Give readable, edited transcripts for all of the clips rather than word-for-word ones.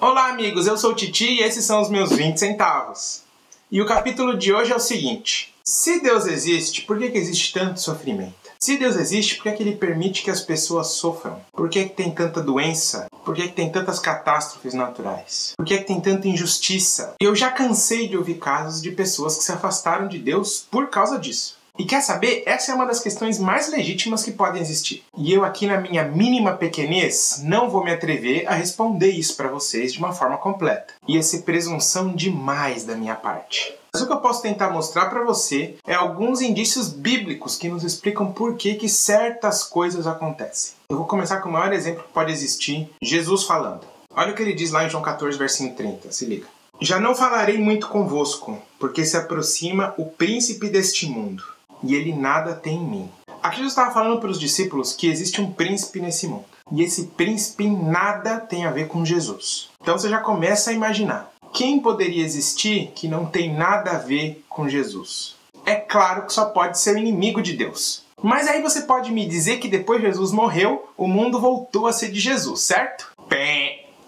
Olá amigos, eu sou o Titi e esses são os meus 20 centavos. E o capítulo de hoje é o seguinte: se Deus existe, por que existe tanto sofrimento? Se Deus existe, por que Ele permite que as pessoas sofram? Por que tem tanta doença? Por que tem tantas catástrofes naturais? Por que tem tanta injustiça? Eu já cansei de ouvir casos de pessoas que se afastaram de Deus por causa disso. E quer saber? Essa é uma das questões mais legítimas que podem existir. E eu aqui na minha mínima pequenez não vou me atrever a responder isso para vocês de uma forma completa. Ia ser presunção demais da minha parte. Mas o que eu posso tentar mostrar para você é alguns indícios bíblicos que nos explicam por que certas coisas acontecem. Eu vou começar com o maior exemplo que pode existir, Jesus falando. Olha o que ele diz lá em João 14, versículo 30, se liga. Já não falarei muito convosco, porque se aproxima o príncipe deste mundo, e ele nada tem em mim. Aqui Jesus estava falando para os discípulos que existe um príncipe nesse mundo. E esse príncipe nada tem a ver com Jesus. Então você já começa a imaginar. Quem poderia existir que não tem nada a ver com Jesus? É claro que só pode ser o inimigo de Deus. Mas aí você pode me dizer que depois que Jesus morreu, o mundo voltou a ser de Jesus, certo?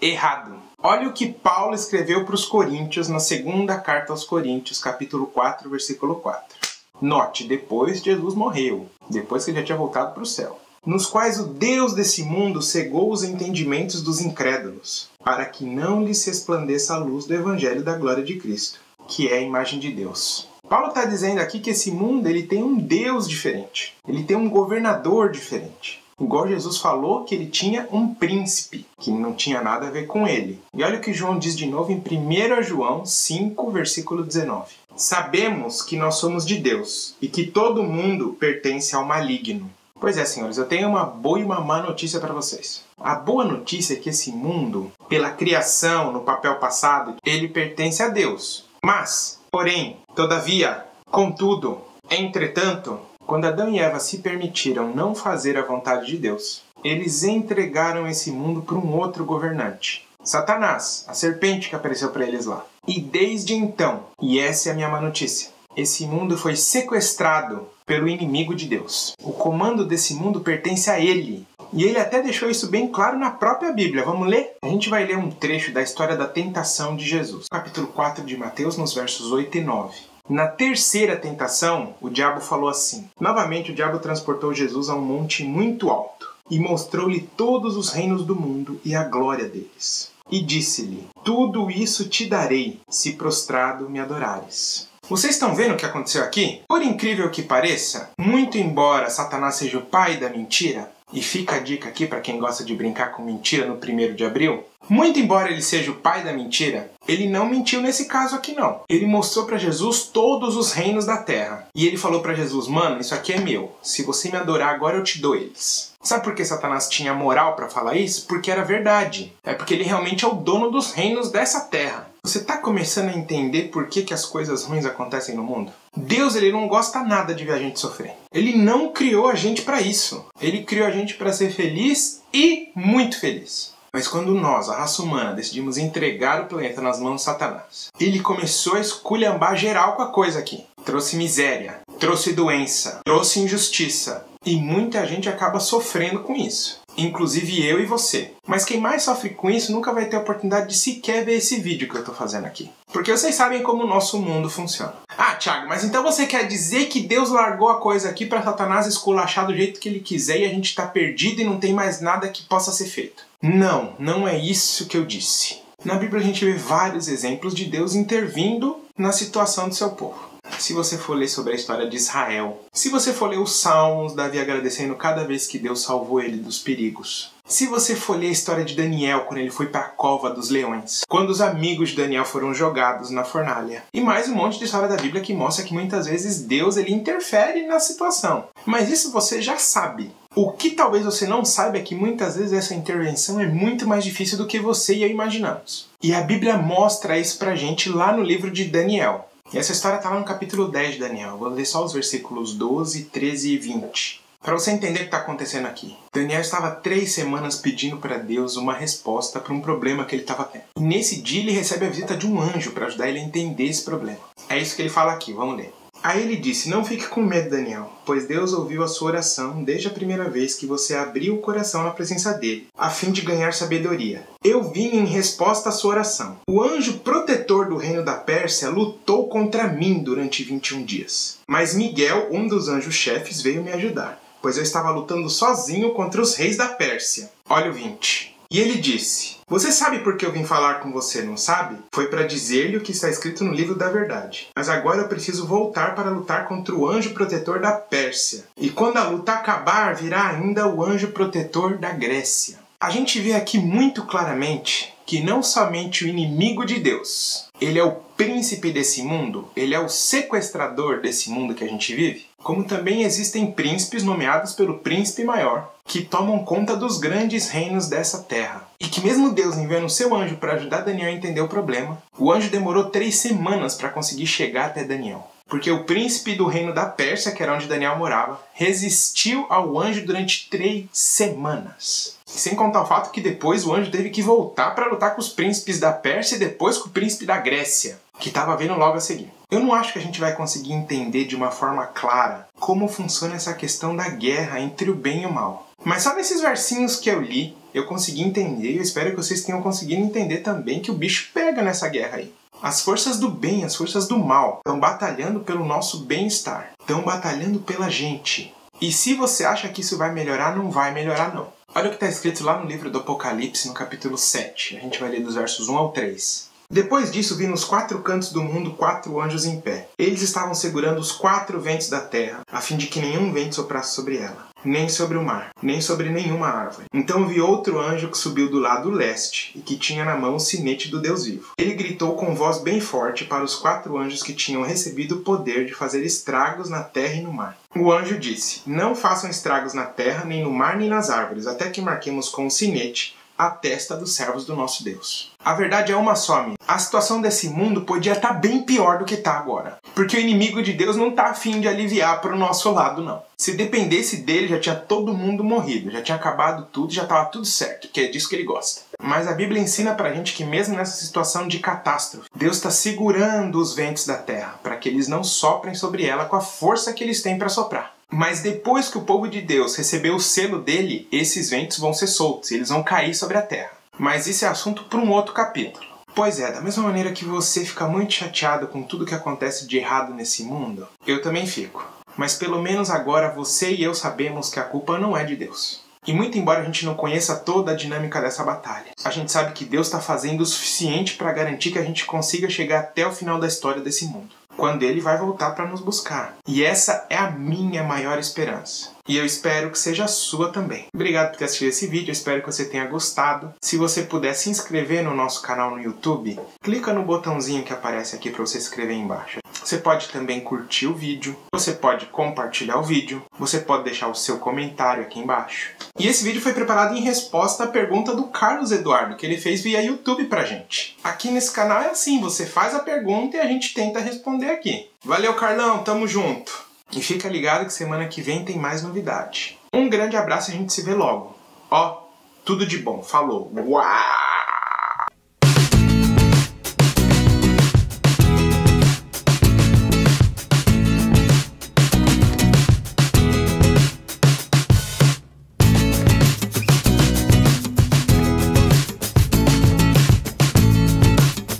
Errado. Olha o que Paulo escreveu para os Coríntios na segunda carta aos Coríntios, capítulo 4, versículo 4. Note, depois Jesus morreu, depois que ele já tinha voltado para o céu, nos quais o Deus desse mundo cegou os entendimentos dos incrédulos, para que não lhes resplandeça a luz do Evangelho da glória de Cristo, que é a imagem de Deus. Paulo está dizendo aqui que esse mundo ele tem um Deus diferente, ele tem um governador diferente. Igual Jesus falou que ele tinha um príncipe, que não tinha nada a ver com ele. E olha o que João diz de novo em 1 João 5, versículo 19. Sabemos que nós somos de Deus e que todo mundo pertence ao maligno. Pois é, senhores, eu tenho uma boa e uma má notícia para vocês. A boa notícia é que esse mundo, pela criação, no papel passado, ele pertence a Deus. Mas, porém, todavia, contudo, entretanto, quando Adão e Eva se permitiram não fazer a vontade de Deus, eles entregaram esse mundo para um outro governante. Satanás, a serpente que apareceu para eles lá. E desde então, e essa é a minha má notícia, esse mundo foi sequestrado pelo inimigo de Deus. O comando desse mundo pertence a ele. E ele até deixou isso bem claro na própria Bíblia. Vamos ler? A gente vai ler um trecho da história da tentação de Jesus. Capítulo 4 de Mateus, nos versos 8 e 9. Na terceira tentação, o diabo falou assim. Novamente, o diabo transportou Jesus a um monte muito alto e mostrou-lhe todos os reinos do mundo e a glória deles. E disse-lhe, tudo isso te darei, se prostrado me adorares. Vocês estão vendo o que aconteceu aqui? Por incrível que pareça, muito embora Satanás seja o pai da mentira, e fica a dica aqui para quem gosta de brincar com mentira no 1º de abril, muito embora ele seja o pai da mentira, ele não mentiu nesse caso aqui não. Ele mostrou para Jesus todos os reinos da terra. E ele falou para Jesus, mano, isso aqui é meu. Se você me adorar agora eu te dou eles. Sabe por que Satanás tinha moral para falar isso? Porque era verdade. É porque ele realmente é o dono dos reinos dessa terra. Você está começando a entender por que as coisas ruins acontecem no mundo? Deus ele não gosta nada de ver a gente sofrer. Ele não criou a gente para isso. Ele criou a gente para ser feliz e muito feliz. Mas quando nós, a raça humana, decidimos entregar o planeta nas mãos de Satanás, ele começou a esculhambar geral com a coisa aqui. Trouxe miséria, trouxe doença, trouxe injustiça. E muita gente acaba sofrendo com isso. Inclusive eu e você. Mas quem mais sofre com isso nunca vai ter a oportunidade de sequer ver esse vídeo que eu tô fazendo aqui. Porque vocês sabem como o nosso mundo funciona. Ah, Thiago, mas então você quer dizer que Deus largou a coisa aqui para Satanás esculachar do jeito que ele quiser e a gente tá perdido e não tem mais nada que possa ser feito? Não, não é isso que eu disse. Na Bíblia a gente vê vários exemplos de Deus intervindo na situação do seu povo. Se você for ler sobre a história de Israel, se você for ler os Salmos, Davi agradecendo cada vez que Deus salvou ele dos perigos. Se você for ler a história de Daniel, quando ele foi para a cova dos leões. Quando os amigos de Daniel foram jogados na fornalha. E mais um monte de história da Bíblia que mostra que muitas vezes Deus ele interfere na situação. Mas isso você já sabe. O que talvez você não saiba é que muitas vezes essa intervenção é muito mais difícil do que você e eu imaginamos. E a Bíblia mostra isso pra gente lá no livro de Daniel. E essa história está lá no capítulo 10 de Daniel. Vou ler só os versículos 12, 13 e 20. Para você entender o que está acontecendo aqui. Daniel estava 3 semanas pedindo para Deus uma resposta para um problema que ele estava tendo. E nesse dia ele recebe a visita de um anjo para ajudar ele a entender esse problema. É isso que ele fala aqui, vamos ler. Aí ele disse: não fique com medo, Daniel, pois Deus ouviu a sua oração desde a primeira vez que você abriu o coração na presença dele, a fim de ganhar sabedoria. Eu vim em resposta à sua oração. O anjo protetor do reino da Pérsia lutou contra mim durante 21 dias. Mas Miguel, um dos anjos-chefes, veio me ajudar, pois eu estava lutando sozinho contra os reis da Pérsia. Olha o 20. E ele disse: você sabe por que eu vim falar com você, não sabe? Foi para dizer-lhe o que está escrito no livro da verdade. Mas agora eu preciso voltar para lutar contra o anjo protetor da Pérsia. E quando a luta acabar, virá ainda o anjo protetor da Grécia. A gente vê aqui muito claramente que não somente o inimigo de Deus, ele é o príncipe desse mundo, ele é o sequestrador desse mundo que a gente vive, como também existem príncipes nomeados pelo príncipe maior, que tomam conta dos grandes reinos dessa terra. E que mesmo Deus enviando o seu anjo para ajudar Daniel a entender o problema, o anjo demorou 3 semanas para conseguir chegar até Daniel. Porque o príncipe do reino da Pérsia, que era onde Daniel morava, resistiu ao anjo durante 3 semanas. Sem contar o fato que depois o anjo teve que voltar para lutar com os príncipes da Pérsia e depois com o príncipe da Grécia, que estava vindo logo a seguir. Eu não acho que a gente vai conseguir entender de uma forma clara como funciona essa questão da guerra entre o bem e o mal. Mas só nesses versinhos que eu li, eu consegui entender, e eu espero que vocês tenham conseguido entender também que o bicho pega nessa guerra aí. As forças do bem, as forças do mal, estão batalhando pelo nosso bem-estar. Estão batalhando pela gente. E se você acha que isso vai melhorar, não vai melhorar não. Olha o que está escrito lá no livro do Apocalipse, no capítulo 7. A gente vai ler dos versos 1 ao 3. Depois disso, vi nos 4 cantos do mundo 4 anjos em pé. Eles estavam segurando os 4 ventos da terra, a fim de que nenhum vento soprasse sobre ela, nem sobre o mar, nem sobre nenhuma árvore. Então vi outro anjo que subiu do lado leste, e que tinha na mão o sinete do Deus vivo. Ele gritou com voz bem forte para os 4 anjos que tinham recebido o poder de fazer estragos na terra e no mar. O anjo disse: não façam estragos na terra, nem no mar, nem nas árvores, até que marquemos com o sinete a testa dos servos do nosso Deus. A verdade é uma só, amigo. A situação desse mundo podia estar bem pior do que está agora. Porque o inimigo de Deus não está a fim de aliviar para o nosso lado, não. Se dependesse dele, já tinha todo mundo morrido. Já tinha acabado tudo, já estava tudo certo. Que é disso que ele gosta. Mas a Bíblia ensina pra gente que mesmo nessa situação de catástrofe, Deus está segurando os ventos da terra, para que eles não soprem sobre ela com a força que eles têm para soprar. Mas depois que o povo de Deus recebeu o selo dele, esses ventos vão ser soltos, eles vão cair sobre a terra. Mas isso é assunto para um outro capítulo. Pois é, da mesma maneira que você fica muito chateado com tudo que acontece de errado nesse mundo, eu também fico. Mas pelo menos agora você e eu sabemos que a culpa não é de Deus. E muito embora a gente não conheça toda a dinâmica dessa batalha, a gente sabe que Deus está fazendo o suficiente para garantir que a gente consiga chegar até o final da história desse mundo, quando Ele vai voltar para nos buscar. E essa é a minha maior esperança. E eu espero que seja a sua também. Obrigado por ter assistido esse vídeo, eu espero que você tenha gostado. Se você puder se inscrever no nosso canal no YouTube, clica no botãozinho que aparece aqui para você se inscrever embaixo. Você pode também curtir o vídeo, você pode compartilhar o vídeo, você pode deixar o seu comentário aqui embaixo. E esse vídeo foi preparado em resposta à pergunta do Carlos Eduardo, que ele fez via YouTube pra gente. Aqui nesse canal é assim, você faz a pergunta e a gente tenta responder aqui. Valeu, Carlão, tamo junto! E fica ligado que semana que vem tem mais novidade. Um grande abraço e a gente se vê logo. Ó, tudo de bom. Falou. Uau!